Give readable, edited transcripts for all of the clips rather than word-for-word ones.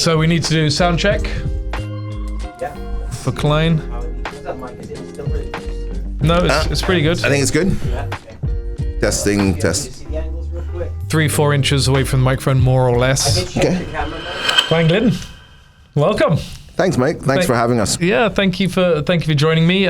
So we need to do sound check for Cline. No, it's pretty good. I think it's good. Testing, test. 3-4 inches away from the microphone, more or less. Okay. Cline Glidden, welcome. Thanks, Mike. Thanks for having us. Yeah, thank you for joining me.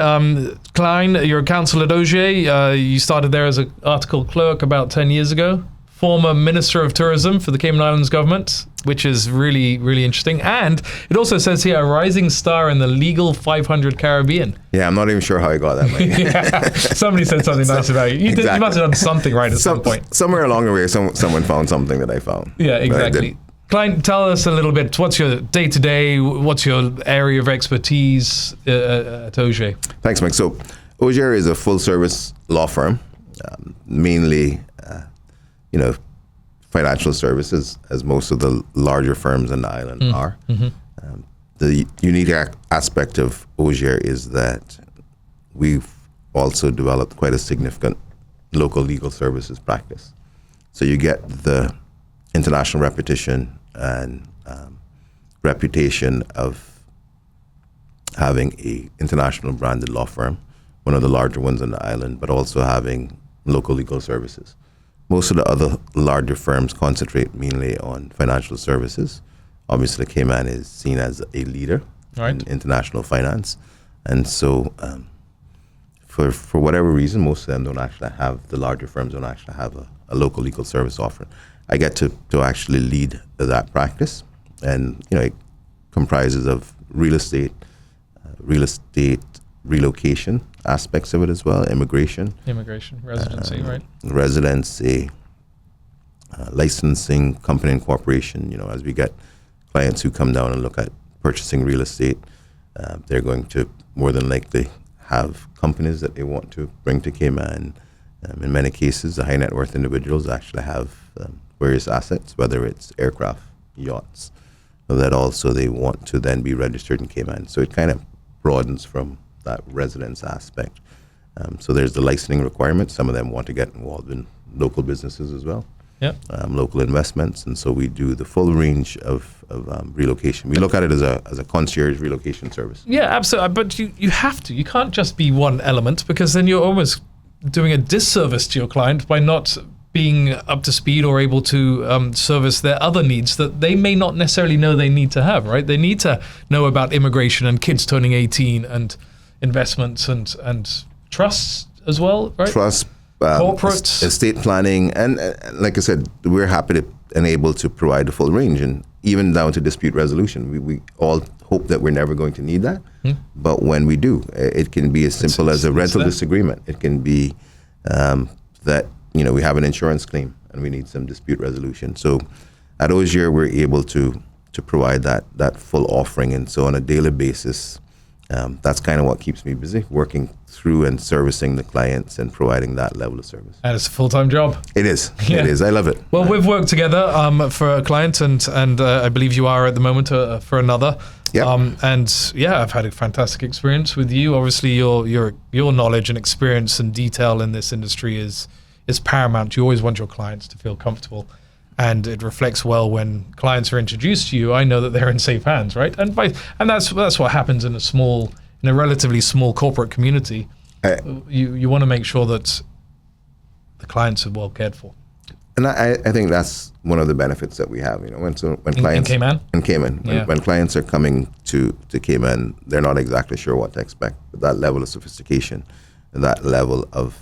Cline, you're a counsellor at Ogier. You started there as an article clerk about 10 years ago. Former Minister of Tourism for the Cayman Islands government, which is really, really interesting. And it also says here, a rising star in the legal 500 Caribbean. Yeah, I'm not even sure how I got that, Mike. Yeah, somebody said something nice about you. You must have done something right at some point. Somewhere along the way, someone found something that I found. Yeah, exactly. Cline, tell us a little bit, what's your day-to-day, what's your area of expertise at Ogier? Thanks, Mike. So Ogier is a full-service law firm, mainly financial services, as most of the larger firms on the island are. Mm-hmm. The unique aspect of Ogier is that we've also developed quite a significant local legal services practice. So you get the international reputation and reputation of having a international branded law firm, one of the larger ones on the island, but also having local legal services. Most of the other larger firms concentrate mainly on financial services. Obviously, Cayman is seen as a leader in international finance. And so for whatever reason, most of them don't actually have, the larger firms don't actually have a local legal service offering. I get to actually lead that practice. And, it comprises of real estate relocation aspects of it as well, immigration, residency, residency, licensing, company incorporation. As we get clients who come down and look at purchasing real estate, they're going to more than likely have companies that they want to bring to Cayman. In many cases, the high net worth individuals actually have various assets, whether it's aircraft, yachts, that also they want to then be registered in Cayman. So it kind of broadens from that residence aspect. So there's the licensing requirements. Some of them want to get involved in local businesses as well, local investments. And so we do the full range of relocation. We look at it as a concierge relocation service. Yeah, absolutely. But you have to. You can't just be one element, because then you're almost doing a disservice to your client by not being up to speed or able to service their other needs that they may not necessarily know they need to have, right? They need to know about immigration and kids turning 18 and investments and trusts as well, right? Trust, corporate, estate planning, and like I said, we're happy to and able to provide the full range, and even down to dispute resolution. We all hope that we're never going to need that, but when we do, it can be as simple as a rental disagreement. It can be that we have an insurance claim and we need some dispute resolution. So at Ogier, we're able to provide that full offering, and so on a daily basis. That's kind of what keeps me busy, working through and servicing the clients and providing that level of service. And it's a full-time job. It is. Yeah. It is. I love it. Well, we've worked together for a client, and I believe you are at the moment for another. Yep. I've had a fantastic experience with you. Obviously, your knowledge and experience and detail in this industry is paramount. You always want your clients to feel comfortable. And it reflects well when clients are introduced to you. I know that they're in safe hands, right? And that's what happens in a relatively small corporate community. You want to make sure that the clients are well cared for. And I think that's one of the benefits that we have. When clients in Cayman, when clients are coming to Cayman, they're not exactly sure what to expect. But that level of sophistication, and that level of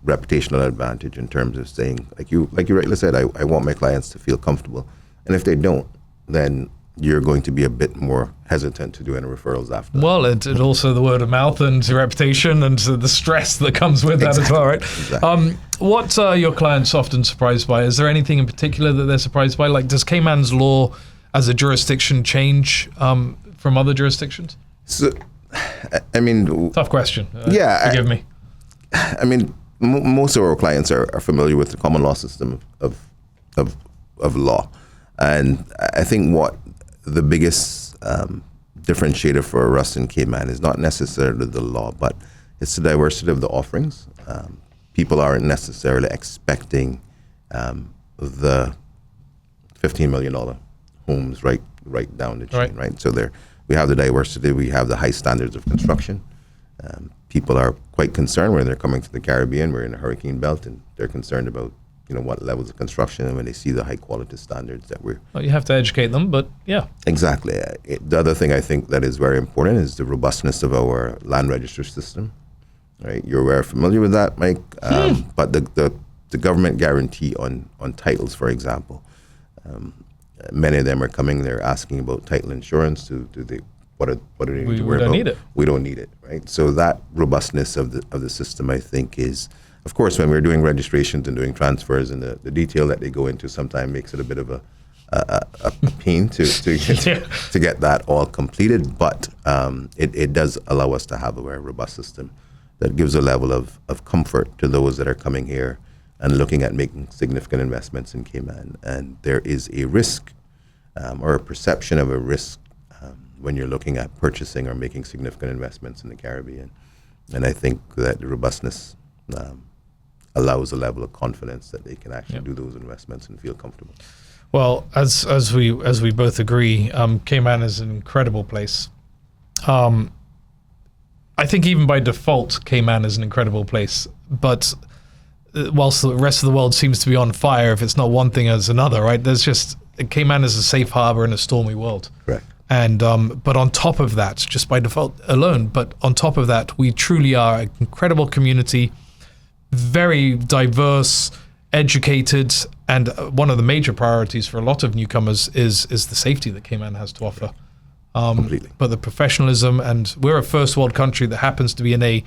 reputational advantage in terms of saying, like you rightly said, I want my clients to feel comfortable. And if they don't, then you're going to be a bit more hesitant to do any referrals after that. Well, and also the word of mouth and reputation and the stress that comes with that as well, right? Exactly. What are your clients often surprised by? Is there anything in particular that they're surprised by? Like, does Cayman's law as a jurisdiction change from other jurisdictions? So, tough question. Forgive me. Most of our clients are familiar with the common law system of law, and I think what the biggest differentiator for us in Cayman is not necessarily the law, but it's the diversity of the offerings. People aren't necessarily expecting the $15 million homes right down the chain, right? So we have the diversity, we have the high standards of construction. People are quite concerned when they're coming to the Caribbean. We're in a hurricane belt, and they're concerned about what levels of construction, and when they see the high quality standards that we're. Well, you have to educate them, but yeah. Exactly. The other thing I think that is very important is the robustness of our land register system. Right, you're very familiar with that, Mike. But the government guarantee on titles, for example, many of them are coming. They're asking about title insurance. What do they need to worry about? We don't need it. We don't need it, right? So that robustness of the system, I think, is, of course, when we're doing registrations and doing transfers, and the detail that they go into sometimes makes it a bit of a pain to get that all completed. But it does allow us to have a very robust system that gives a level of comfort to those that are coming here and looking at making significant investments in Cayman. And there is a risk or a perception of a risk when you're looking at purchasing or making significant investments in the Caribbean. And I think that the robustness allows a level of confidence that they can actually do those investments and feel comfortable. Well, as we both agree, Cayman is an incredible place. I think even by default, Cayman is an incredible place. But whilst the rest of the world seems to be on fire, if it's not one thing, it's another, right? Cayman is a safe harbor in a stormy world. Correct. And but on top of that, just by default alone, but on top of that, we truly are an incredible community, very diverse, educated, and one of the major priorities for a lot of newcomers is the safety that Cayman has to offer. Completely. But the professionalism, and we're a first world country that happens to be in a,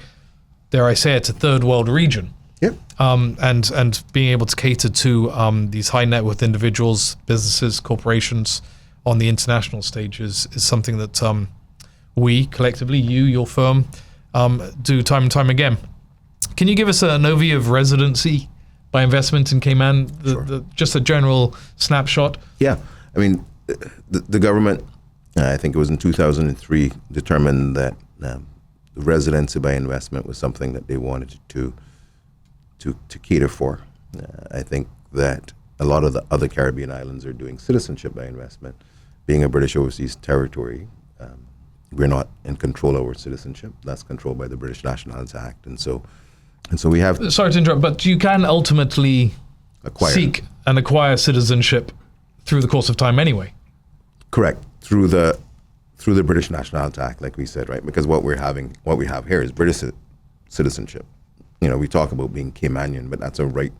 dare I say, it's a third world region. Yep. And being able to cater to these high net worth individuals, businesses, corporations on the international stage is something that we collectively, your firm, do time and time again. Can you give us an overview of Residency by investment in Cayman? Sure. Just a general snapshot. Yeah, I mean, the government, I think it was in 2003, determined that residency by investment was something that they wanted to cater for. I think that a lot of the other Caribbean islands are doing citizenship by investment. Being a British overseas territory, we're not in control over citizenship. That's controlled by the British Nationality Act, and so we have. Sorry to interrupt, but you can ultimately seek and acquire citizenship through the course of time anyway. Correct. Through the British Nationality Act, like we said, right? Because what we have here is British citizenship. We talk about being Caymanian, but that's a right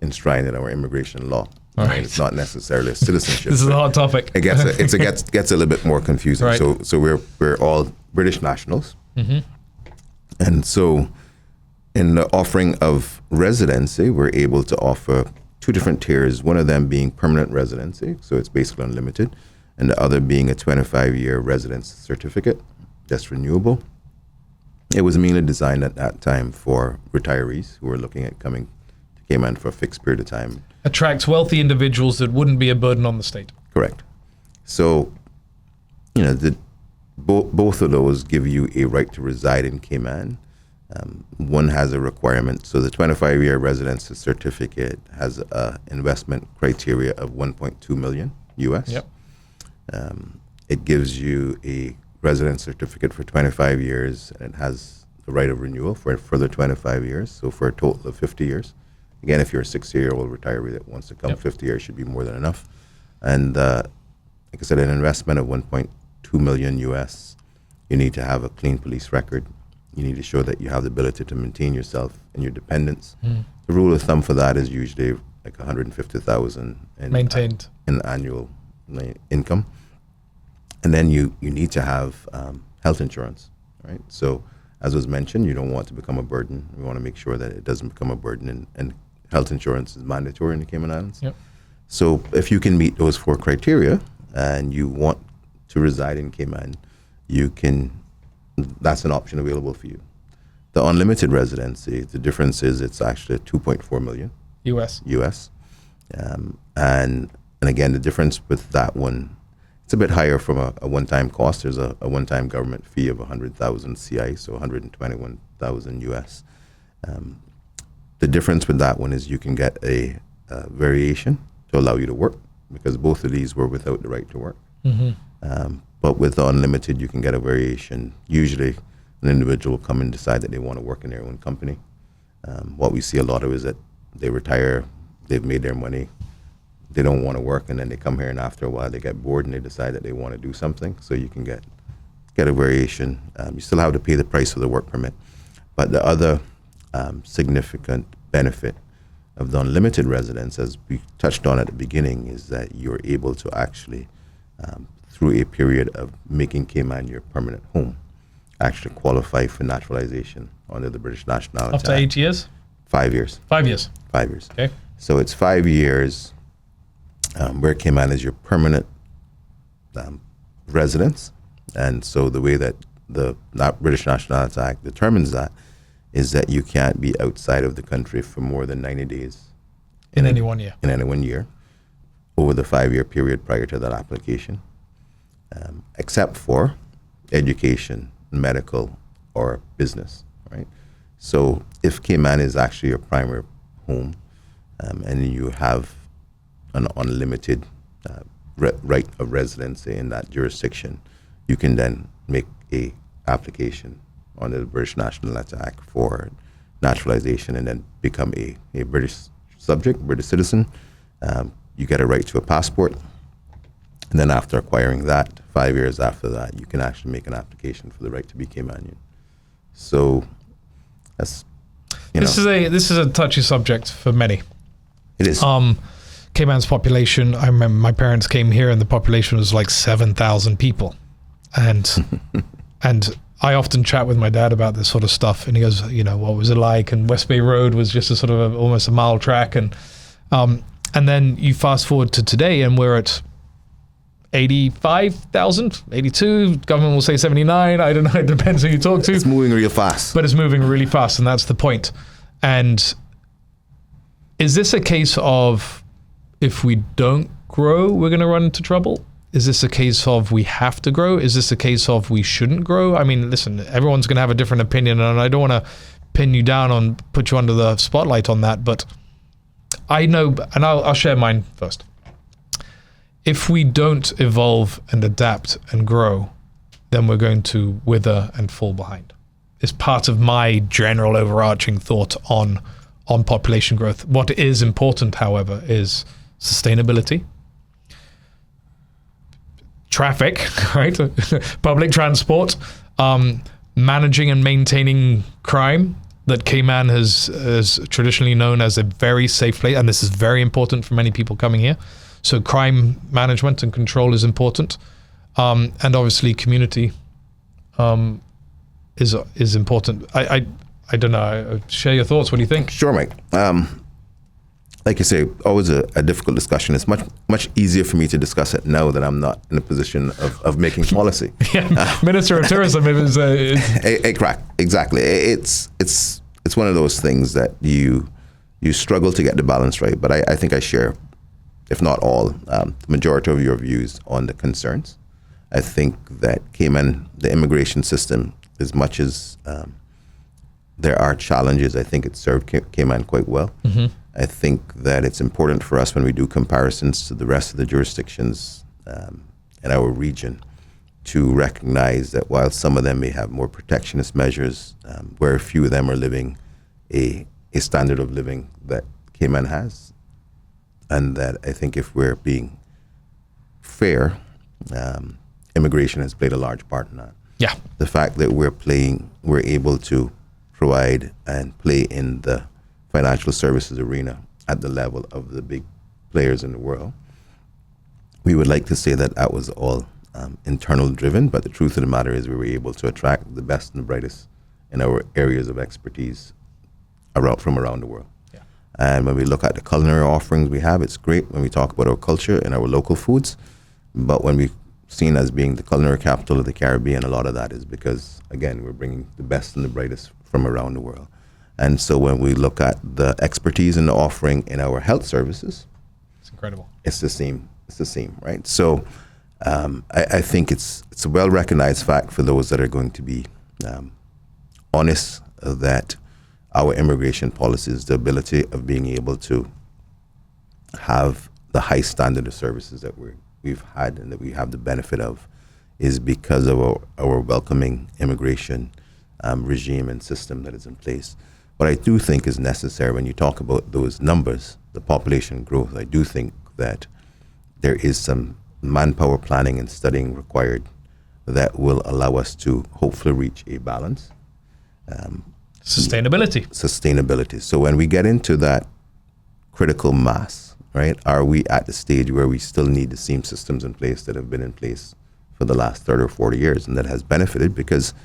enshrined in our immigration law. Right. It's not necessarily a citizenship. This is a hot topic. It gets a little bit more confusing. Right. So we're all British nationals, and so in the offering of residency, we're able to offer two different tiers. One of them being permanent residency, so it's basically unlimited, and the other being a 25-year residence certificate that's renewable. It was mainly designed at that time for retirees who were looking at coming to Cayman for a fixed period of time. Attracts wealthy individuals that wouldn't be a burden on the state. Correct. So, both of those give you a right to reside in Cayman. One has a requirement. So the 25-year residency certificate has an investment criteria of 1.2 million US. Yep. It gives you a residence certificate for 25 years, and it has the right of renewal for a further 25 years, so for a total of 50 years. Again, if you're a 60-year-old retiree that wants to come, 50 years should be more than enough. And like I said, an investment of 1.2 million US, you need to have a clean police record. You need to show that you have the ability to maintain yourself and your dependents. The rule of thumb for that is usually like 150,000 maintained in annual income. And then you need to have health insurance, right? So as was mentioned, you don't want to become a burden. We want to make sure that it doesn't become a burden, and health insurance is mandatory in the Cayman Islands. Yep. So if you can meet those 4 criteria and you want to reside in Cayman, that's an option available for you. The unlimited residency, the difference is it's actually 2.4 million US. And again, the difference with that one, it's a bit higher from a one-time cost. There's a one-time government fee of 100,000 CI, so 121,000 US. The difference with that one is you can get a variation to allow you to work because both of these were without the right to work. But with unlimited, you can get a variation. Usually, an individual will come and decide that they want to work in their own company. What we see a lot of is that they retire, they've made their money, they don't want to work, and then they come here, and after a while they get bored and they decide that they want to do something. So you can get a variation. You still have to pay the price of the work permit. But the other significant benefit of the unlimited residence, as we touched on at the beginning, is that you're able to actually, through a period of making Cayman your permanent home, actually qualify for naturalization under the British Nationality After Act. 8 years? 5 years. 5 years. 5 years. Okay. So it's 5 years where Cayman is your permanent residence. And so the way that the British Nationality Act determines that is that you can't be outside of the country for more than 90 days. In any 1 year. In any 1 year over the 5-year period prior to that application, except for education, medical, or business, right? So if Cayman is actually your primary home, and you have an unlimited right of residency in that jurisdiction, you can then make a application under the British Nationality Act for naturalization and then become a British subject, British citizen. You get a right to a passport. And then after acquiring that, 5 years after that, you can actually make an application for the right to be Caymanian. So that's, This is a touchy subject for many. It is. Cayman's population, I remember my parents came here and the population was like 7,000 people. And I often chat with my dad about this sort of stuff, and he goes, what was it like? And West Bay Road was just a sort of almost a mile track. And then you fast forward to today and we're at 85,000, 82, government will say 79. I don't know, it depends who you talk to. It's moving real fast. But it's moving really fast, and that's the point. And is this a case of if we don't grow, we're going to run into trouble? Is this a case of we have to grow? Is this a case of we shouldn't grow? I mean, listen, everyone's going to have a different opinion, and I don't want to pin you down on, put you under the spotlight on that, but I know, and I'll share mine first. If we don't evolve and adapt and grow, then we're going to wither and fall behind. It's part of my general overarching thought on population growth. What is important, however, is sustainability, traffic, right? Public transport, managing and maintaining crime that Cayman has traditionally known as a very safe place, and this is very important for many people coming here. So crime management and control is important, and obviously community is important. I don't know. Share your thoughts. What do you think? Sure, Mike. Like you say, always a difficult discussion. It's much easier for me to discuss it now that I'm not in a position of making policy. Yeah, Minister of Tourism is exactly. It's one of those things that you struggle to get the balance right. But I think I share, if not all, the majority of your views on the concerns. I think that Cayman, the immigration system, as much as there are challenges, I think it served Cayman quite well. Mm-hmm. I think that it's important for us when we do comparisons to the rest of the jurisdictions in our region to recognize that while some of them may have more protectionist measures, where few of them are living a standard of living that Cayman has, and that I think if we're being fair, immigration has played a large part in that. Yeah. The fact that we're able to provide and play in the financial services arena at the level of the big players in the world. We would like to say that was all internal driven, but the truth of the matter is we were able to attract the best and the brightest in our areas of expertise from around the world. Yeah. And when we look at the culinary offerings we have, it's great when we talk about our culture and our local foods, but when we're seen as being the culinary capital of the Caribbean, a lot of that is because, again, we're bringing the best and the brightest from around the world. And so when we look at the expertise and the offering in our health services, it's incredible. It's the same, right? So I think it's a well-recognized fact for those that are going to be honest that our immigration policies, the ability of being able to have the high standard of services that we've had and that we have the benefit of is because of our welcoming immigration regime and system that is in place. What I do think is necessary when you talk about those numbers, the population growth, I do think that there is some manpower planning and studying required that will allow us to hopefully reach a balance. Sustainability. So when we get into that critical mass, right, are we at the stage where we still need the same systems in place that have been in place for the last 30 or 40 years and that has benefited? Because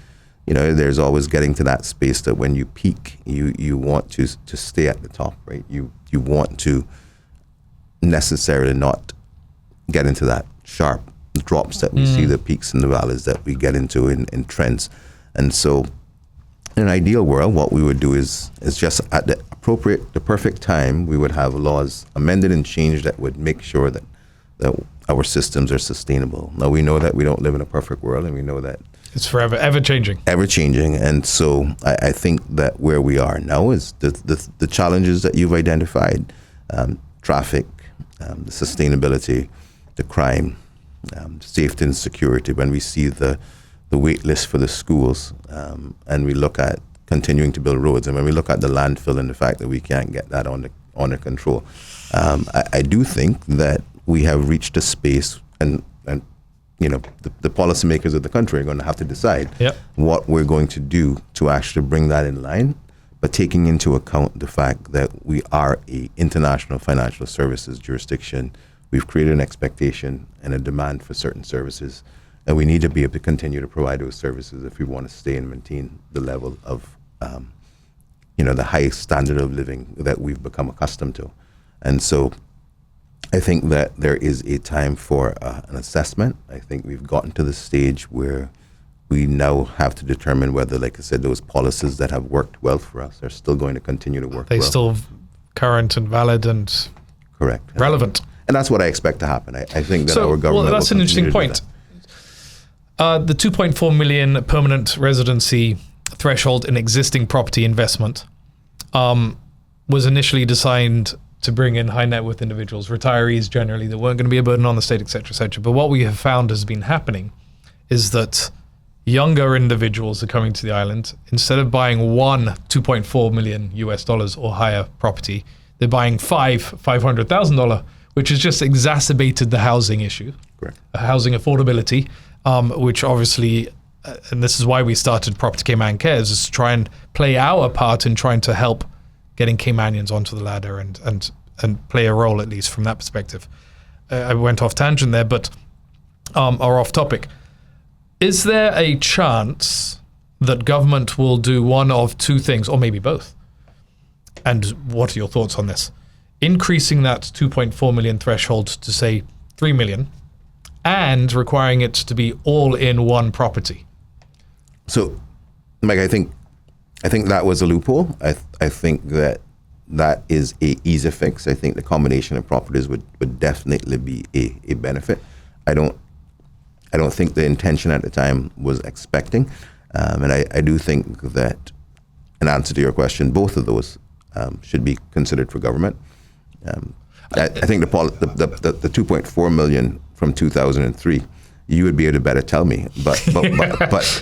there's always getting to that space that when you peak, you want to stay at the top, right? You want to necessarily not get into that sharp drops that we see, the peaks and the valleys that we get into in trends. And so in an ideal world, what we would do is just at the perfect time, we would have laws amended and changed that would make sure that our systems are sustainable. Now, we know that we don't live in a perfect world, and we know that it's forever, ever changing. And so I think that where we are now is the challenges that you've identified, traffic, the sustainability, the crime, safety and security. When we see the wait list for the schools, and we look at continuing to build roads, and when we look at the landfill and the fact that we can't get that under control, I do think that we have reached a space, and the policymakers of the country are going to have to decide what we're going to do to actually bring that in line, but taking into account the fact that we are a international financial services jurisdiction. We've created an expectation and a demand for certain services, and we need to be able to continue to provide those services if we want to stay and maintain the level of, the high standard of living that we've become accustomed to. And so I think that there is a time for an assessment. I think we've gotten to the stage where we now have to determine whether, like I said, those policies that have worked well for us are still going to continue to work well. They're still current and valid and correct, relevant. And that's what I expect to happen. I think that our government. Well, that's an interesting point. The 2.4 million permanent residency threshold in existing property investment was initially designed to bring in high net worth individuals, retirees generally, that weren't going to be a burden on the state, et cetera, et cetera. But what we have found has been happening is that younger individuals are coming to the island. Instead of buying one $2.4 million US or higher property, they're buying $500,000, which has just exacerbated the housing issue, correct, housing affordability, which obviously, and this is why we started Property Cayman Cares, is to try and play our part in trying to help getting Caymanians onto the ladder and play a role, at least from that perspective. I went off tangent there, but or off topic. Is there a chance that government will do one of two things, or maybe both? And what are your thoughts on this? Increasing that 2.4 million threshold to say 3 million and requiring it to be all in one property. So, Mike, I think that was a loophole. I think that is a easy fix. I think the combination of properties would definitely be a benefit. I don't think the intention at the time was expecting, and I do think that, in answer to your question, both of those should be considered for government. I think the 2.4 million from 2003, you would be able to better tell me. But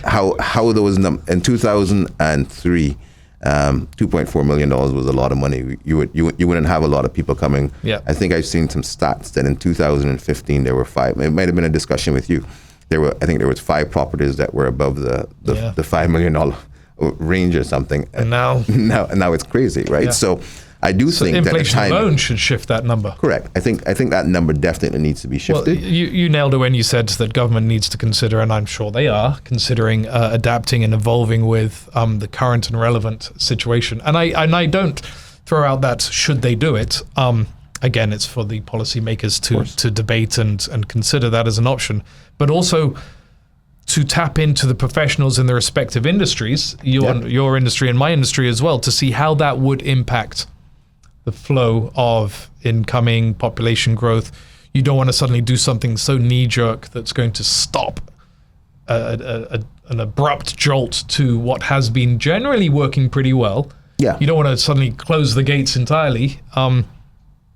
how those in 2003, $2.4 million was a lot of money. You wouldn't have a lot of people coming. Yeah. I think I've seen some stats that in 2015 there were 5. It might have been a discussion with you. I think there was 5 properties that were above the $5 million range or something. And now it's crazy, right? Yeah. So I do think that inflation alone should shift that number. Correct. I think that number definitely needs to be shifted. Well, you nailed it when you said that government needs to consider, and I'm sure they are considering adapting and evolving with the current and relevant situation. And I don't throw out that should they do it. Again, it's for the policymakers to debate and consider that as an option, but also to tap into the professionals in the respective industries, your industry and my industry as well, to see how that would impact the flow of incoming population growth. You don't want to suddenly do something so knee-jerk that's going to stop an abrupt jolt to what has been generally working pretty well. Yeah. You don't want to suddenly close the gates entirely.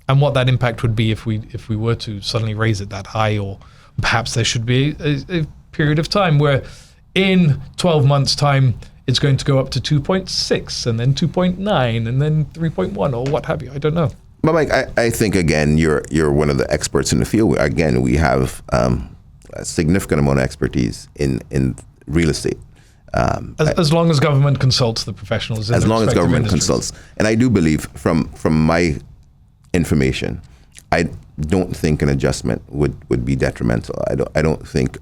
and what that impact would be if we were to suddenly raise it that high, or perhaps there should be a period of time where in 12 months' time it's going to go up to 2.6 and then 2.9 and then 3.1 or what have you. I don't know. But Mike, I think, again, you're one of the experts in the field. Again, we have a significant amount of expertise in real estate. As long as government consults the professionals. As long as government consults. And I do believe, from my information, I don't think an adjustment would be detrimental. I don't think,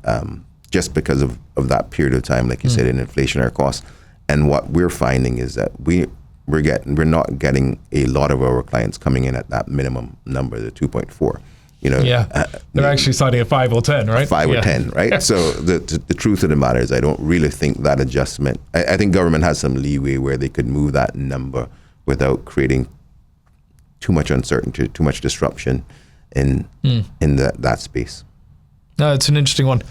just because of that period of time, like you said, in inflationary costs. And what we're finding is that we're not getting a lot of our clients coming in at that minimum number, the 2.4. They're actually signing at 5 or 10, right? 5 or 10, right? So the truth of the matter is, I don't really think that adjustment. I think government has some leeway where they could move that number without creating too much uncertainty, too much disruption in that space. No, it's an interesting one.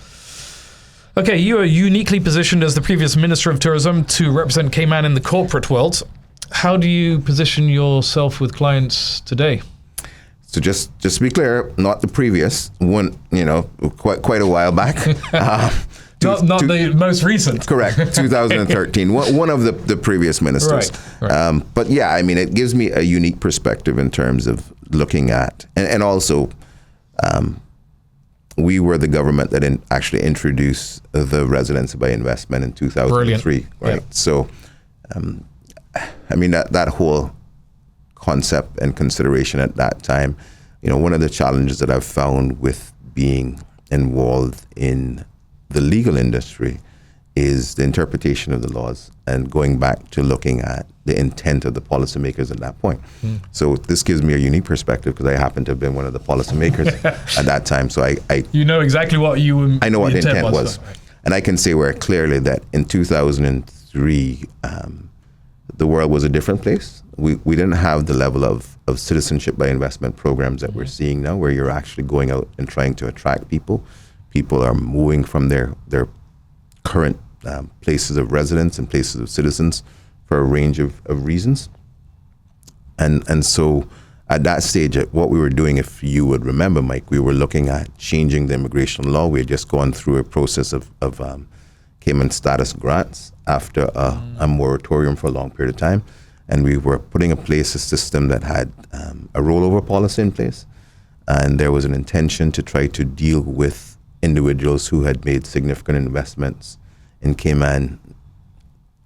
Okay, you are uniquely positioned as the previous Minister of Tourism to represent Cayman in the corporate world. How do you position yourself with clients today? So just to be clear, not the previous one, quite a while back. Not the most recent. Correct, 2013. One of the previous ministers. Right. But yeah, I mean, it gives me a unique perspective in terms of looking at, and also, we were the government that actually introduced the Residency by investment in 2003. Brilliant. Right. Yeah. So, I mean, that whole concept and consideration at that time, one of the challenges that I've found with being involved in the legal industry is the interpretation of the laws and going back to looking at the intent of the policymakers at that point. So this gives me a unique perspective because I happen to have been one of the policymakers at that time. So I you know exactly what I know what the intent was. Right. And I can say very clearly that in 2003, the world was a different place. We didn't have the level of citizenship by investment programs that we're seeing now, where you're actually going out and trying to attract people. People are moving from their current places of residence and places of citizens for a range of reasons. And so at that stage, what we were doing, if you would remember, Mike, we were looking at changing the immigration law. We had just gone through a process of Cayman status grants after a moratorium for a long period of time. And we were putting in place a system that had a rollover policy in place. And there was an intention to try to deal with individuals who had made significant investments in Cayman,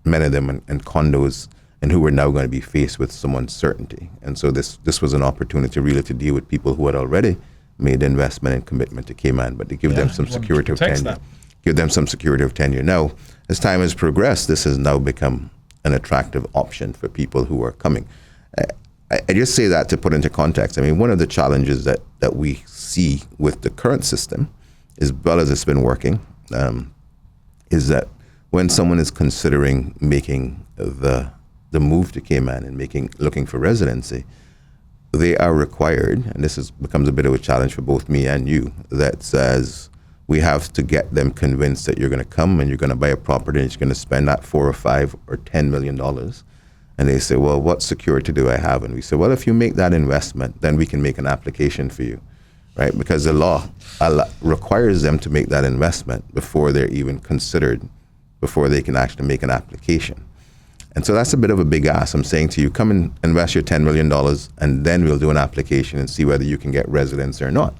many of them in condos, and who were now going to be faced with some uncertainty. And so this was an opportunity really to deal with people who had already made investment and commitment to Cayman, but to give them some security of tenure. Give them some security of tenure. Now, as time has progressed, this has now become an attractive option for people who are coming. I just say that to put into context. I mean, one of the challenges that we see with the current system, as well as it's been working, is that when someone is considering making the move to Cayman and looking for residency, they are required, and this becomes a bit of a challenge for both me and you, that says we have to get them convinced that you're going to come and you're going to buy a property and you're going to spend that $4 or $5 or $10 million. And they say, well, what security do I have? And we say, well, if you make that investment, then we can make an application for you, right? Because the law requires them to make that investment before they're even considered, before they can actually make an application. And so that's a bit of a big ask. I'm saying to you, come and invest your $10 million and then we'll do an application and see whether you can get residence or not.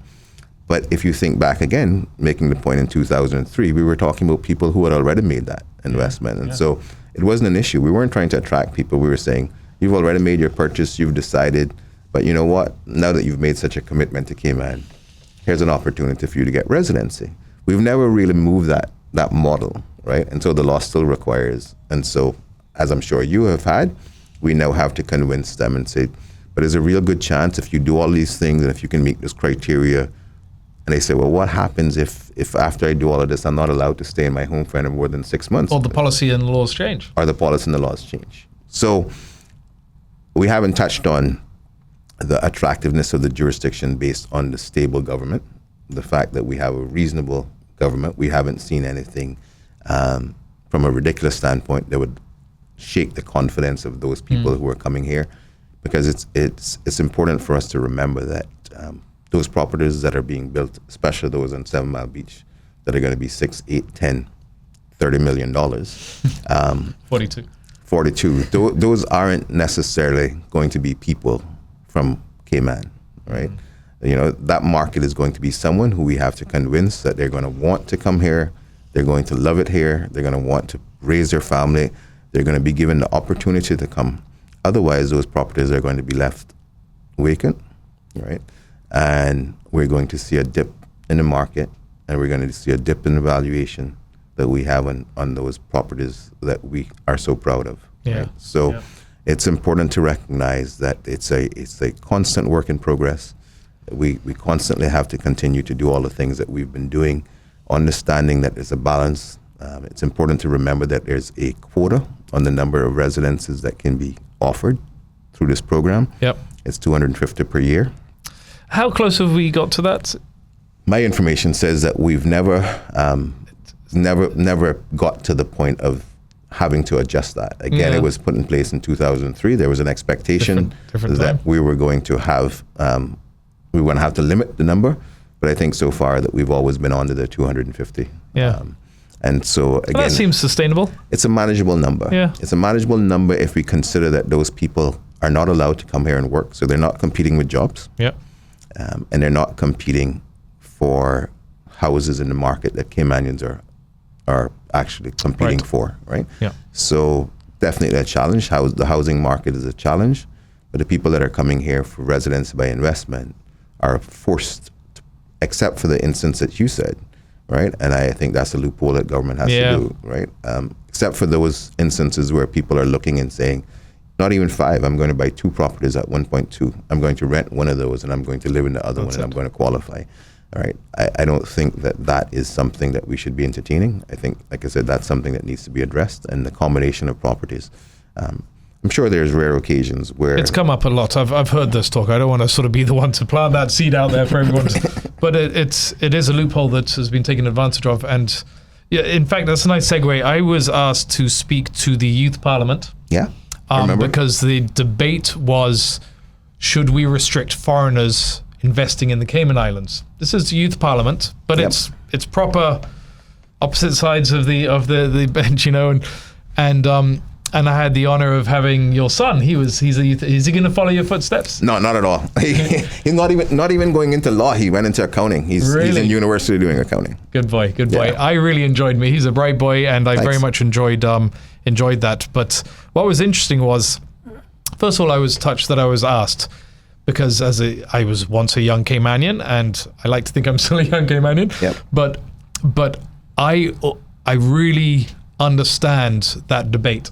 But if you think back again, making the point in 2003, we were talking about people who had already made that investment. And so it wasn't an issue. We weren't trying to attract people. We were saying, you've already made your purchase, you've decided, but you know what? Now that you've made such a commitment to Cayman, here's an opportunity for you to get residency. We've never really moved that model, right? And so the law still requires. And so, as I'm sure you have had, we now have to convince them and say, but there's a real good chance if you do all these things and if you can meet this criteria. And they say, well, what happens if after I do all of this, I'm not allowed to stay in my home for any more than 6 months? Or the policy and the laws change. Or the policy and the laws change. So we haven't touched on the attractiveness of the jurisdiction based on the stable government, the fact that we have a reasonable government. We haven't seen anything from a ridiculous standpoint that would shake the confidence of those people who are coming here, because it's important for us to remember that those properties that are being built, especially those on 7 Mile Beach, that are going to be 6, 8, 10, $30 million. 42. Those aren't necessarily going to be people from Cayman, right? That market is going to be someone who we have to convince that they're going to want to come here. They're going to love it here. They're going to want to raise their family. They're going to be given the opportunity to come. Otherwise, those properties are going to be left vacant, right? And we're going to see a dip in the market, and we're going to see a dip in the valuation that we have on those properties that we are so proud of. Yeah. Right? So it's important to recognize that it's a constant work in progress. We constantly have to continue to do all the things that we've been doing, understanding that there's a balance. It's important to remember that there's a quota on the number of residences that can be offered through this program. Yep. It's 250 per year. How close have we got to that? My information says that we've never got to the point of having to adjust that. Again, it was put in place in 2003. There was an expectation different that time. we were going to have to limit the number, but I think so far that we've always been under the 250. Yeah. And so again, that seems sustainable. It's a manageable number. Yeah. It's a manageable number if we consider that those people are not allowed to come here and work. So they're not competing with jobs. Yeah. And they're not competing for houses in the market that Caymanians are actually competing for, right? Yeah. So definitely a challenge. The housing market is a challenge, but the people that are coming here for residency by investment are forced, except for the instance that you said, right? And I think that's a loophole that government has to do, right? Except for those instances where people are looking and saying, not even 5, I'm going to buy 2 properties at 1.2. I'm going to rent one of those and I'm going to live in the other one and I'm going to qualify. All right. I don't think that is something that we should be entertaining. I think, like I said, that's something that needs to be addressed, and the combination of properties. I'm sure there's rare occasions where it's come up a lot. I've heard this talk. I don't want to sort of be the one to plant that seed out there for everyone, but it is a loophole that has been taken advantage of. And yeah, in fact, that's a nice segue. I was asked to speak to the youth parliament. Yeah. Remember? Because the debate was, should we restrict foreigners investing in the Cayman Islands? This is the youth parliament, but it's proper opposite sides of the bench, and I had the honor of having your son. He's a youth. Is he going to follow your footsteps? No, not at all. He's not even going into law. He went into accounting. He's in university doing accounting. Good boy. I really enjoyed me. He's a bright boy, and I very much enjoyed that. But what was interesting was, first of all, I was touched that I was asked, because I was once a young Caymanian, and I like to think I'm still a young Caymanian. Yep. But I really understand that debate.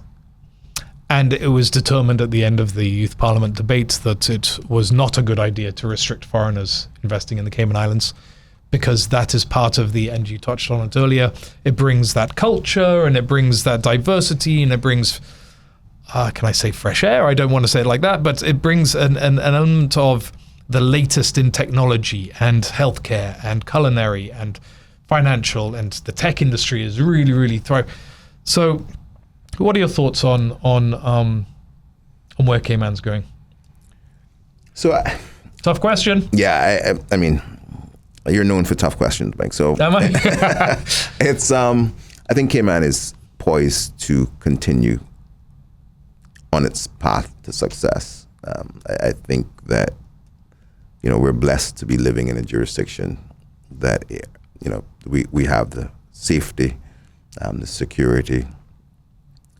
And it was determined at the end of the Youth Parliament debate that it was not a good idea to restrict foreigners investing in the Cayman Islands, because that is part of and you touched on it earlier, it brings that culture and it brings that diversity and it brings, can I say fresh air? I don't want to say it like that, but it brings an element of the latest in technology and healthcare and culinary and financial, and the tech industry is really, really thriving. So what are your thoughts on where Cayman's going? So, tough question. Yeah, I mean, you're known for tough questions, Mike. So, am I? it's I think Cayman is poised to continue on its path to success. I think that we're blessed to be living in a jurisdiction that we have the safety, the security.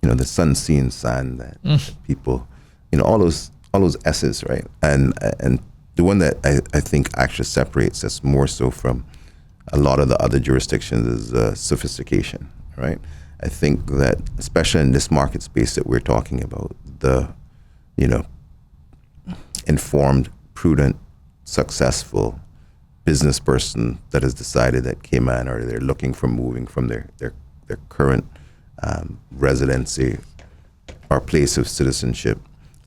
The sun, sea, and sand that people, all those S's, right? And the one that I think actually separates us more so from a lot of the other jurisdictions is sophistication, right? I think that especially in this market space that we're talking about, the informed, prudent, successful business person that has decided that Cayman, or they're looking for moving from their current residency or place of citizenship,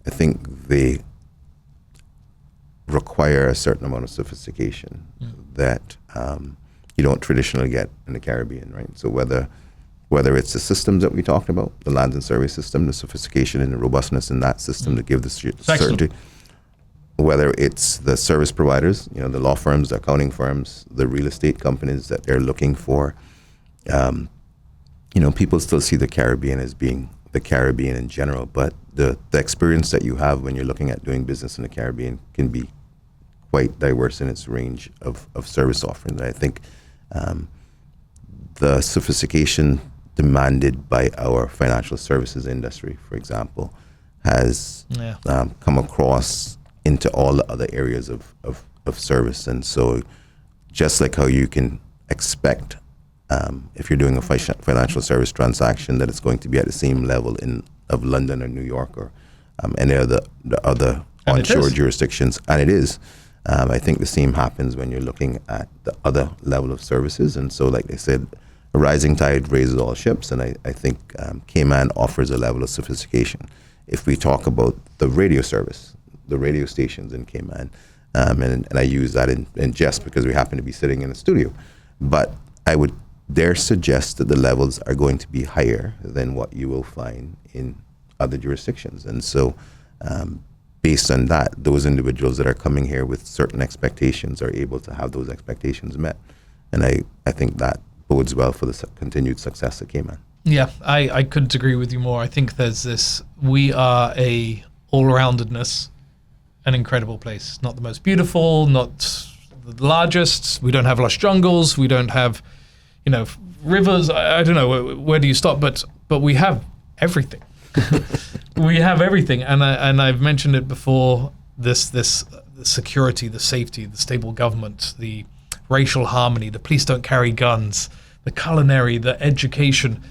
I think they require a certain amount of sophistication that you don't traditionally get in the Caribbean, right? So whether whether it's the systems that we talked about, the lands and survey system, the sophistication and the robustness in that system to give the certainty, whether it's the service providers, the law firms, the accounting firms, the real estate companies that they're looking for. People still see the Caribbean as being the Caribbean in general, but the experience that you have when you're looking at doing business in the Caribbean can be quite diverse in its range of service offerings. I think the sophistication demanded by our financial services industry, for example, has come across into all the other areas of service. And so just like how you can expect if you're doing a financial service transaction that it's going to be at the same level of London or New York or any of the other onshore jurisdictions, and it is. I think the same happens when you're looking at the other level of services. And so, like they said, a rising tide raises all ships, and I think Cayman offers a level of sophistication. If we talk about the radio service, the radio stations in Cayman, and I use that in jest because we happen to be sitting in a studio, but I would dare suggest that the levels are going to be higher than what you will find in other jurisdictions. And so based on that, those individuals that are coming here with certain expectations are able to have those expectations met. And I think that bodes well for the continued success of Cayman. Yeah, I couldn't agree with you more. I think there's this, we are a all-roundedness, an incredible place. Not the most beautiful, not the largest. We don't have lush jungles. We don't have, rivers. I don't know, where do you stop? But we have everything. We have everything. And I've mentioned it before, this the security, the safety, the stable government, the racial harmony, the police don't carry guns, the culinary, the education,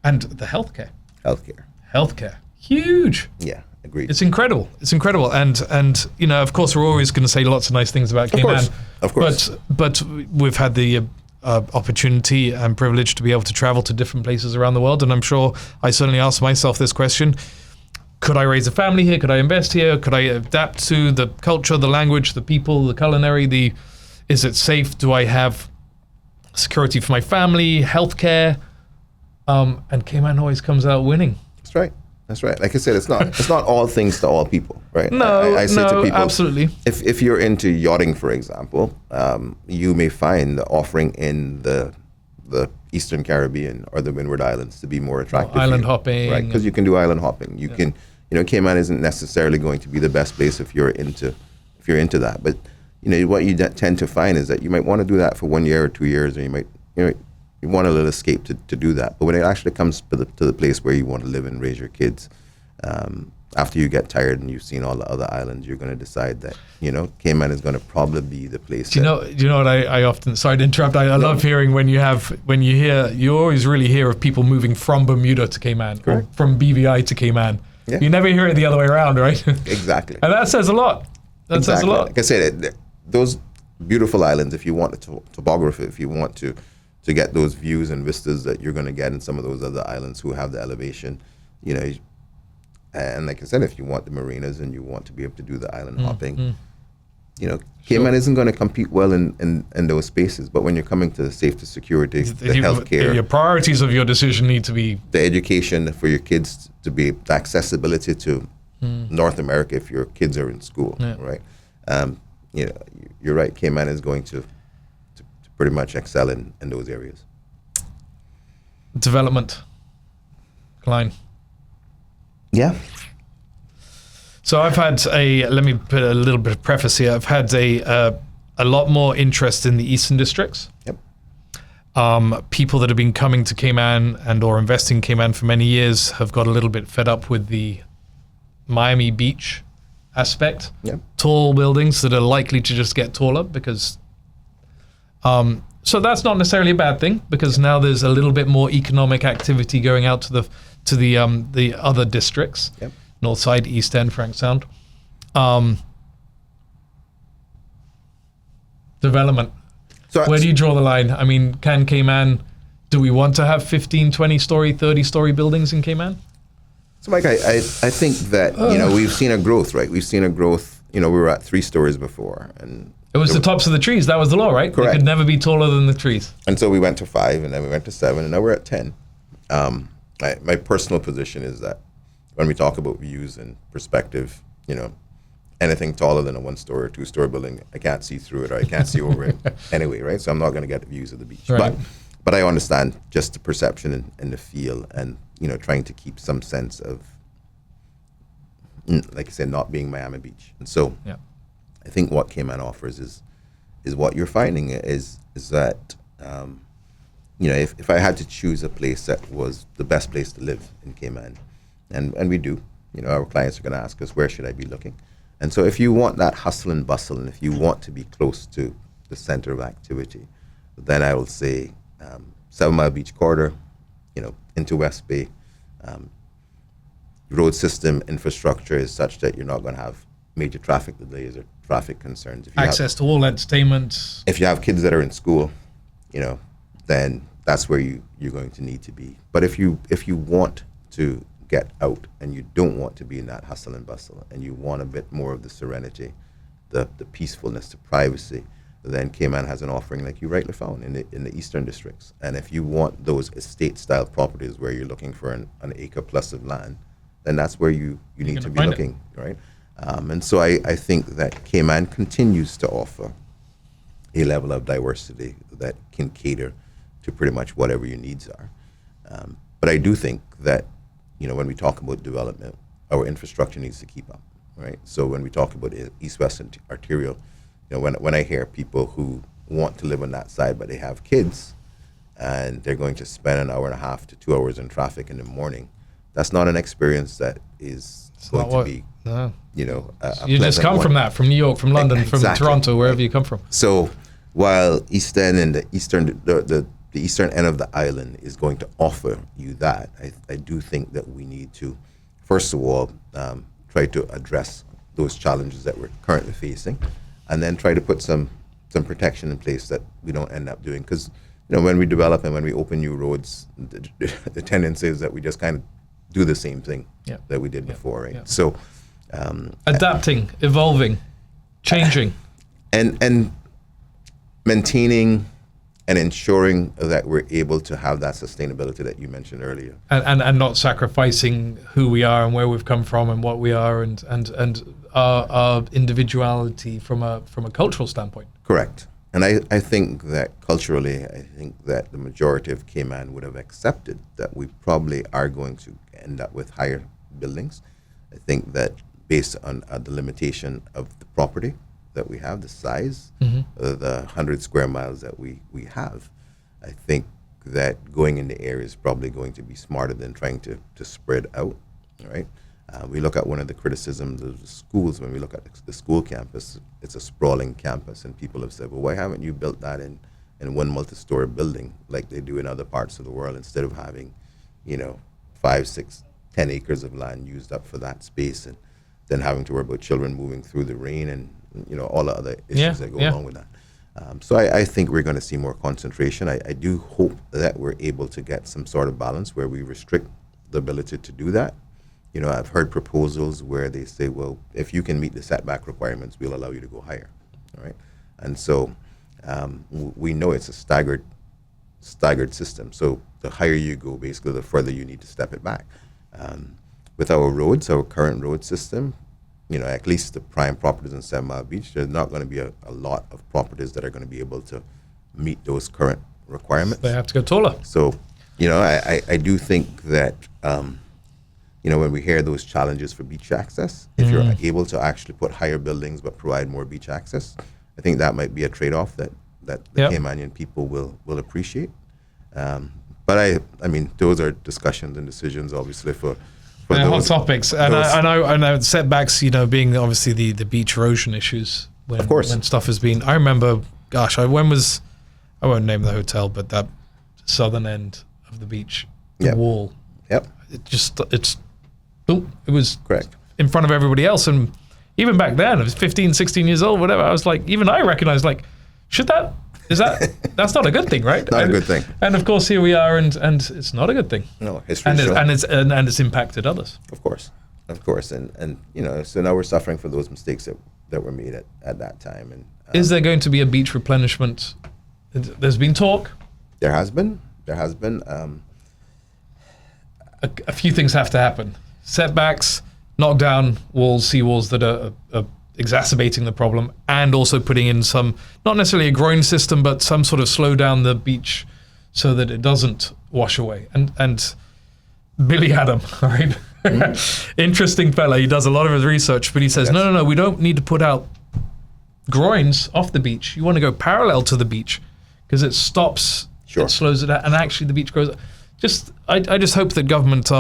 and the healthcare. Healthcare. Huge. Yeah, agreed. It's incredible. And of course, we're always going to say lots of nice things about Cayman. Of course. But we've had the opportunity and privilege to be able to travel to different places around the world, and I'm sure I certainly asked myself this question: could I raise a family here? Could I invest here? Could I adapt to the culture, the language, the people, the culinary? Is it safe? Do I have security for my family? Healthcare? And Cayman always comes out winning. That's right. Like I said, it's not all things to all people, right? No, I say to people, absolutely. If you're into yachting, for example, you may find the offering in the Eastern Caribbean or the Windward Islands to be more attractive. Island hopping, right? Because you can do island hopping. You can, Cayman isn't necessarily going to be the best place if you're into that. But what you tend to find is that you might want to do that for 1 year or 2 years, or you might you want a little escape to do that. But when it actually comes to the place where you want to live and raise your kids, after you get tired and you've seen all the other islands, you're going to decide that, Cayman is going to probably be the place. Do you know what I often, sorry to interrupt, I love hearing when you always really hear of people moving from Bermuda to Cayman, or from BVI to Cayman. Yeah. You never hear it the other way around, right? Exactly. And that says a lot. Says a lot. Like I said, those beautiful islands, if you want the topography, if you want to get those views and vistas that you're going to get in some of those other islands who have the elevation, and like I said, if you want the marinas and you want to be able to do the island hopping, Cayman isn't going to compete well in those spaces. But when you're coming to the safety, security, the healthcare, your priorities of your decision need to be the education for your kids, to be the accessibility to North America if your kids are in school, right? You're right. Cayman is going to pretty much excel in those areas. Development, Cline. Yeah. So I've had let me put a little bit of preface here. I've had a lot more interest in the Eastern districts. Yep. People that have been coming to Cayman and or investing in Cayman for many years have got a little bit fed up with the Miami Beach aspect. Yep. Tall buildings that are likely to just get taller because so that's not necessarily a bad thing, because now there's a little bit more economic activity going out to the other districts. Yep. North Side, East End, Frank Sound. Development. So where do you draw the line? I mean, can Cayman, do we want to have 15, 20-story, 30-story buildings in Cayman? So, Mike, I think that, we've seen a growth, right? We've seen a growth. We were at 3 stories before. And it was the tops of the trees. That was the law, right? Correct. They could never be taller than the trees. And so we went to 5, and then we went to 7, and now we're at 10. My personal position is that when we talk about views and perspective, anything taller than a 1-story or 2-story building, I can't see through it, or I can't see over it anyway, right? So I'm not going to get views of the beach. Right. But I understand just the perception and the feel, and trying to keep some sense of, like I said, not being Miami Beach. And so Yeah. I think what Cayman offers is what you're finding is that if I had to choose a place that was the best place to live in Cayman, and we do, our clients are going to ask us, where should I be looking? And so if you want that hustle and bustle, and if you want to be close to the center of activity, then I will say 7 Mile Beach Corridor, into West Bay. Road system infrastructure is such that you're not going to have major traffic delays or traffic concerns. If you Access to all entertainment. if you have kids that are in school, then that's where you're going to need to be. But if you want to get out and you don't want to be in that hustle and bustle, and you want a bit more of the serenity, the peacefulness, the privacy, then Cayman has an offering like you rightly found in the eastern districts. And if you want those estate style properties where you're looking for an acre plus of land, then that's where you need to be looking, right? And so I think that Cayman continues to offer a level of diversity that can cater to pretty much whatever your needs are. But I do think that, when we talk about development, our infrastructure needs to keep up, right? So when we talk about east-west arterial, when I hear people who want to live on that side, but they have kids, and they're going to spend an hour and a half to 2 hours in traffic in the morning, that's not an experience that is going to be, No. a You just pleasant come one. from that, from New York, from London, from Exactly. Toronto, wherever you come from. So while East End and the eastern end of the island is going to offer you that, I do think that we need to, first of all, try to address those challenges that we're currently facing, and then try to put some protection in place that we don't end up doing. Because when we develop and when we open new roads, the tendency is that we just kind of do the same thing that we did before, right? Yeah. So Adapting, evolving, changing. and maintaining and ensuring that we're able to have that sustainability that you mentioned earlier. And not sacrificing who we are and where we've come from and what we are and our individuality from a cultural standpoint. Correct. And I think that culturally, I think that the majority of Cayman would have accepted that we probably are going to end up with higher buildings. I think that based on the limitation of the property that we have, the size, the 100 square miles that we have, I think that going in the area is probably going to be smarter than trying to spread out, right? We look at one of the criticisms of the schools when we look at the school campus. It's a sprawling campus, and people have said, well, why haven't you built that in one multi-story building like they do in other parts of the world, instead of having, 5, 6, 10 acres of land used up for that space, and then having to worry about children moving through the rain and all the other issues that go along with that. So I think we're going to see more concentration. I do hope that we're able to get some sort of balance where we restrict the ability to do that. I've heard proposals where they say, well, if you can meet the setback requirements, we'll allow you to go higher, all right? And so we know it's a staggered system. So the higher you go, basically, the further you need to step it back. With our roads, our current road system, at least the prime properties in 7 Mile Beach, there's not going to be a lot of properties that are going to be able to meet those current requirements. They have to go taller. So, I do think that, when we hear those challenges for beach access, if you're able to actually put higher buildings but provide more beach access, I think that might be a trade-off that the Caymanian people will appreciate. But I mean, those are discussions and decisions, obviously, for They're those, hot topics, and I know setbacks. Being obviously the beach erosion issues. Of course. When stuff has been. I remember, gosh, I won't name the hotel, but that southern end of the beach, the wall. Yep. It was Correct. in front of everybody else, and even back then, I was 15, 16 years old, whatever. I was like, even I recognized, like, that's not a good thing, right? Not a good thing. And of course, here we are, and it's not a good thing. No, history and it's impacted others. Of course, and so now we're suffering for those mistakes that were made at that time. And is there going to be a beach replenishment? There's been talk. There has been. a few things have to happen. Setbacks, knock down walls, seawalls that are exacerbating the problem, and also putting in some, not necessarily a groin system, but some sort of slow down the beach so that it doesn't wash away. And Billy Adam, all right? Interesting fella. He does a lot of his research, but he says, no, we don't need to put out groins off the beach. You want to go parallel to the beach because it stops, it slows it down, and actually the beach grows. I just hope that government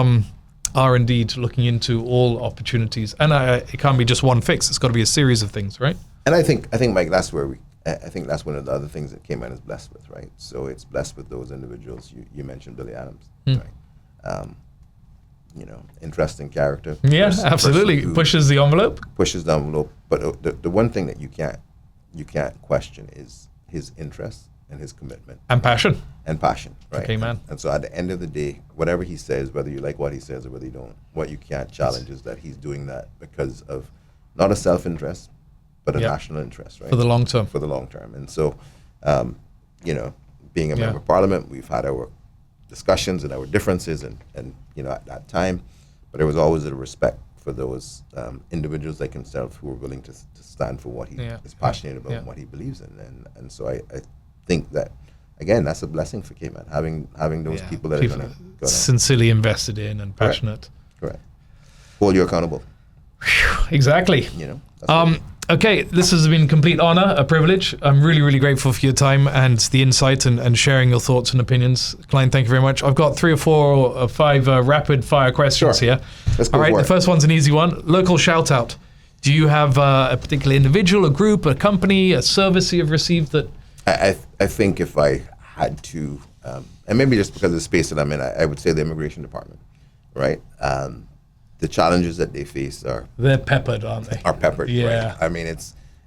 are indeed looking into all opportunities, and it can't be just one fix. It's got to be a series of things, right? And I think, Mike, that's where I think that's one of the other things that Cayman is blessed with, right? So it's blessed with those individuals. You mentioned Billy Adams, right? Interesting character. Yeah, absolutely. Pushes the envelope. Pushes the envelope. But the one thing that you can't question is his interest and his commitment. And passion. Right? Okay, man. And so at the end of the day, whatever he says, whether you like what he says or whether you don't, what you can't challenge is that he's doing that because of not a self-interest, but a national interest, right? For the long term. For the long term. And so, being a member of parliament, we've had our discussions and our differences and at that time, but there was always a respect for those individuals like himself who were willing to stand for what he is passionate about and what he believes in. And so I think that, again, that's a blessing for Cayman, having those people that are going to sincerely invested in and passionate. Correct. Hold you accountable. Exactly. Okay, this has been a complete honor, a privilege. I'm really, really grateful for your time and the insight and sharing your thoughts and opinions. Cline, thank you very much. I've got 3 or 4 or 5 rapid fire questions here. Let's go. All right, the first one's an easy one. Local shout out. Do you have a particular individual, a group, a company, a service you've received that? I think if I had to, and maybe just because of the space that I'm in, I would say the immigration department, right? The challenges that they face they're peppered, aren't they? Are peppered. Yeah. Right? I mean,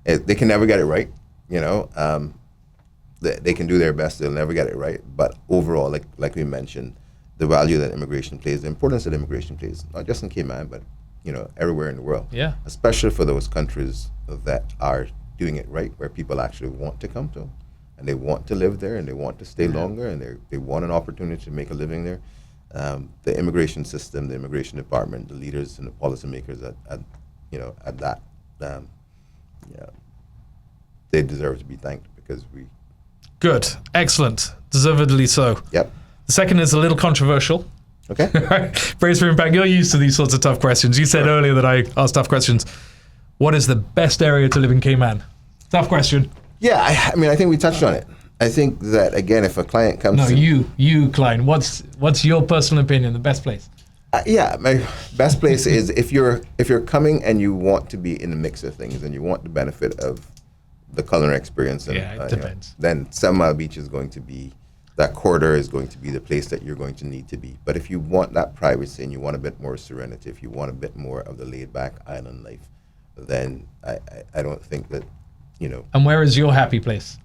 they can never get it right. They can do their best. They'll never get it right. But overall, like we mentioned, the value that immigration plays, the importance that immigration plays, not just in Cayman, but everywhere in the world. Yeah. Especially for those countries that are doing it right, where people actually want to come to, and they want to live there, and they want to stay longer, and they want an opportunity to make a living there. The immigration system, the immigration department, the leaders and the policymakers at that, they deserve to be thanked because we. Good, excellent, deservedly so. Yep. The second is a little controversial. Okay. Praise for impact. You're used to these sorts of tough questions. You said earlier that I asked tough questions. What is the best area to live in Cayman? Tough question. Yeah, I mean, I think we touched on it. I think that, again, if a client comes you, Cline, what's your personal opinion, the best place? My best place is if you're coming and you want to be in the mix of things and you want the benefit of the culinary experience. And, it depends. Then 7 Mile Beach is going to be, that corridor is going to be the place that you're going to need to be. But if you want that privacy and you want a bit more serenity, if you want a bit more of the laid-back island life, then I don't think that, And where is your happy place?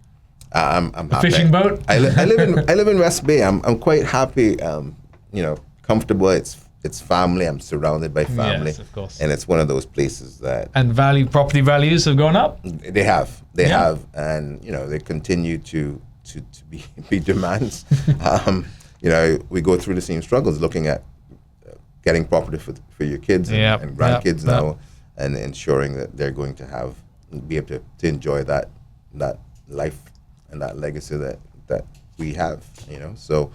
I'm a fishing boat. I live in West Bay. I'm quite happy. Comfortable. It's family. I'm surrounded by family. Yes, of course. And it's one of those places that. And property values have gone up. They have, and they continue to be demands. We go through the same struggles, looking at getting property for your kids and grandkids now, and ensuring that they're going to be able to enjoy that life and that legacy that we have, So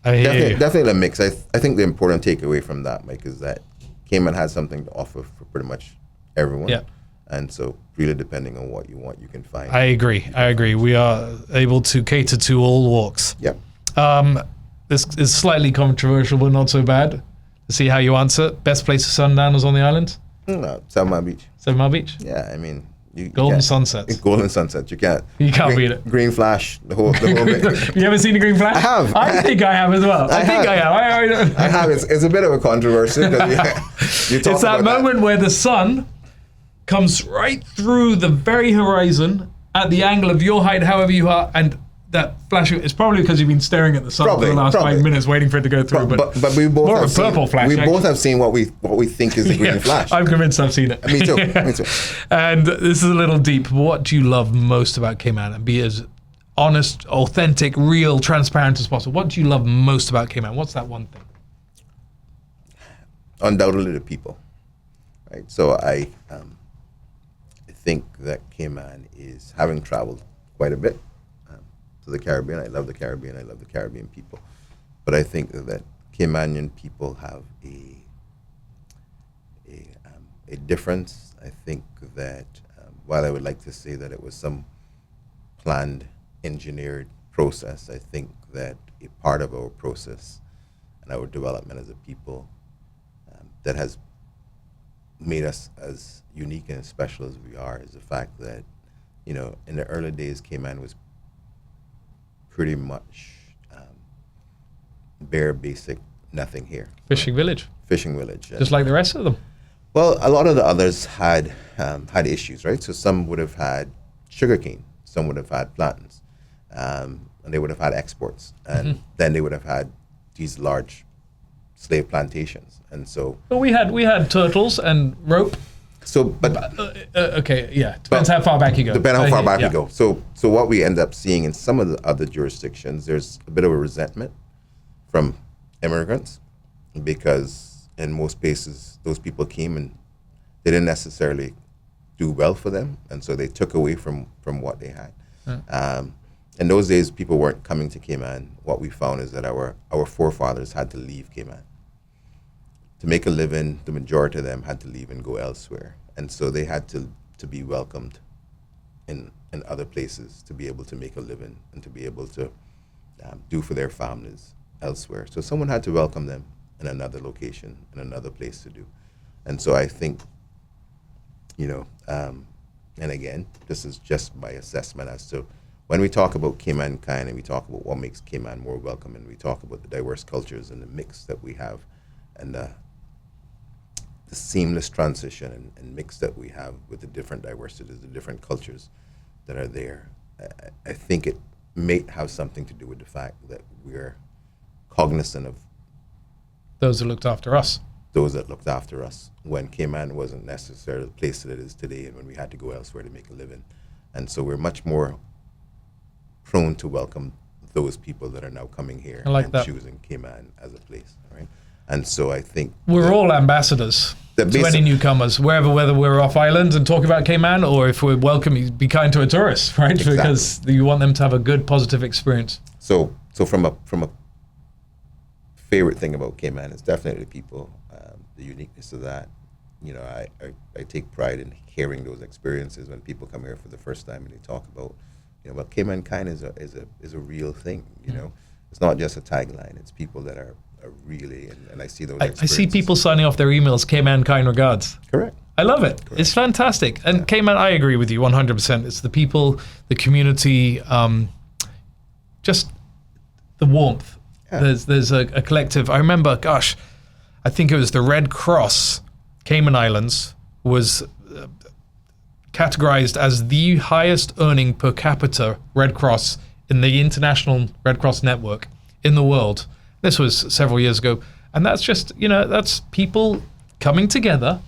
definitely a mix. I think the important takeaway from that, Mike, is that Cayman has something to offer for pretty much everyone. Yeah. And so really depending on what you want, you can find. I agree. We are able to cater to all walks. Yep. This is slightly controversial, but not so bad. To see how you answer. Best place for sundowners on the island? No, 7 Mile Beach. 7 Mile Beach? Yeah, I mean, golden sunsets. Golden sunsets. You can't beat it. Green flash. The whole bit. You ever seen a green flash? I have. I think I have as well. I have. It's a bit of a controversy. It's that moment where the sun comes right through the very horizon at the angle of your height, however you are, and that flashing. It's probably because you've been staring at the sun for the last 5 minutes, waiting for it to go through. But we both more have of a purple flash. We both have seen what we think is the green flash. I'm convinced I've seen it. Me too. And this is a little deep. What do you love most about Cayman? And be as honest, authentic, real, transparent as possible. What do you love most about Cayman? What's that one thing? undoubtedly the people, right? So I think that Cayman is, having traveled quite a bit to the Caribbean. I love the Caribbean. I love the Caribbean people, but I think that Caymanian people have a difference. I think that while I would like to say that it was some planned, engineered process, I think that a part of our process and our development as a people that has made us as unique and special as we are is the fact that, you know, in the early days, Cayman was pretty much bare basic nothing here. Fishing village. Fishing village. Just like the rest of them. Well, a lot of the others had issues, right? So some would have had sugarcane, some would have had plantains, and they would have had exports, and then they would have had these large slave plantations, and so. But we had turtles and rope. So, but okay, yeah, depends how far back you go. Depending how far back you go. So what we end up seeing in some of the other jurisdictions, there's a bit of a resentment from immigrants, because in most cases those people came and they didn't necessarily do well for them, and so they took away from what they had. In those days, people weren't coming to Cayman. What we found is that our forefathers had to leave Cayman. To make a living, the majority of them had to leave and go elsewhere. And so they had to be welcomed in other places to be able to make a living and to be able to do for their families elsewhere. So someone had to welcome them in another location, in another place to do. And so I think, you know, and again, this is just my assessment as to when we talk about Cayman kind and we talk about what makes Cayman more welcoming, we talk about the diverse cultures and the mix that we have and the seamless transition and mix that we have with the different diversities, the different cultures that are there. I think it may have something to do with the fact that we're cognizant of those that looked after us. Those that looked after us when Cayman wasn't necessarily the place that it is today and when we had to go elsewhere to make a living. And so we're much more prone to welcome those people that are now coming here and choosing Cayman as a place, right? And so I think we're all ambassadors to any newcomers, whether we're off island and talk about Cayman, or if we're welcome, you be kind to a tourist, right? Exactly. Because you want them to have a good, positive experience. So from a favorite thing about Cayman is definitely people, the uniqueness of that. You know, I take pride in hearing those experiences when people come here for the first time and they talk about, you know, well, Cayman kind is a real thing. You know, it's not just a tagline. It's people that are really, and I see those. I see people signing off their emails, Cayman kind regards. Correct. I love it. Correct. It's fantastic. And Cayman, I agree with you 100%. It's the people, the community, just the warmth. Yeah. There's a collective. I remember, gosh, I think it was the Red Cross, Cayman Islands, was categorized as the highest earning per capita Red Cross in the International Red Cross Network in the world. This was several years ago. And that's just, you know, that's people coming together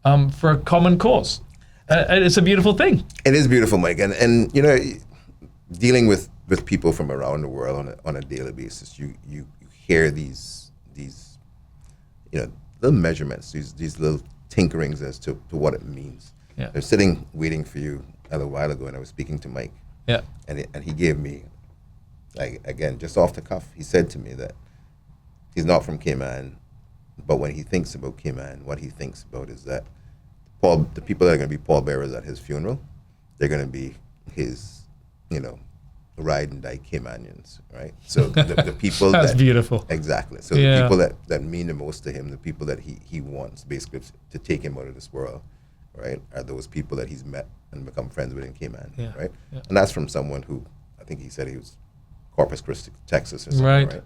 for a common cause. It's a beautiful thing. It is beautiful, Mike. And you know, dealing with people from around the world on a daily basis, you hear these you know, little measurements, these little tinkerings as to what it means. Yeah. They're sitting waiting for you a little while ago, and I was speaking to Mike. Yeah. And he gave me, like, again, just off the cuff, he said to me that he's not from Cayman, but when he thinks about Cayman, what he thinks about is that the people that are going to be pallbearers at his funeral, they're going to be his, you know, ride and die Caymanians, right? So the people that's beautiful. Exactly. So the people that mean the most to him, the people that he wants basically to take him out of this world, right, are those people that he's met and become friends with in Cayman, right? Yeah. And that's from someone who, I think he said he was Corpus Christi, Texas or something, right?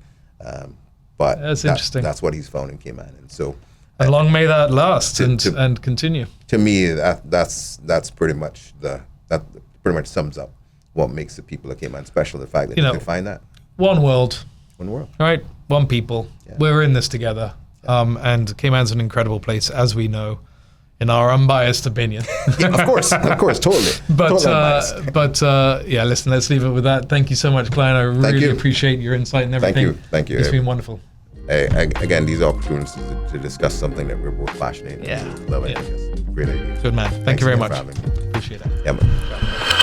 But that's interesting. That's what he's found in Cayman. And so and long may that last and continue. To me, that's pretty much that pretty much sums up what makes the people of Cayman special, the fact that you can find that. One world. One world. Right? One people. Yeah. We're in this together. Yeah. And Cayman's an incredible place, as we know, in our unbiased opinion. Yeah, of course, totally. But yeah, listen, let's leave it with that. Thank you so much, Cline. I really appreciate your insight and everything. Thank you. It's been wonderful. again, these are opportunities to discuss something that we're both passionate. Yeah. Love it. Yeah. Yes. Great idea. Good man. Thank Thanks you very again much. for having me. Appreciate it. Yeah, man.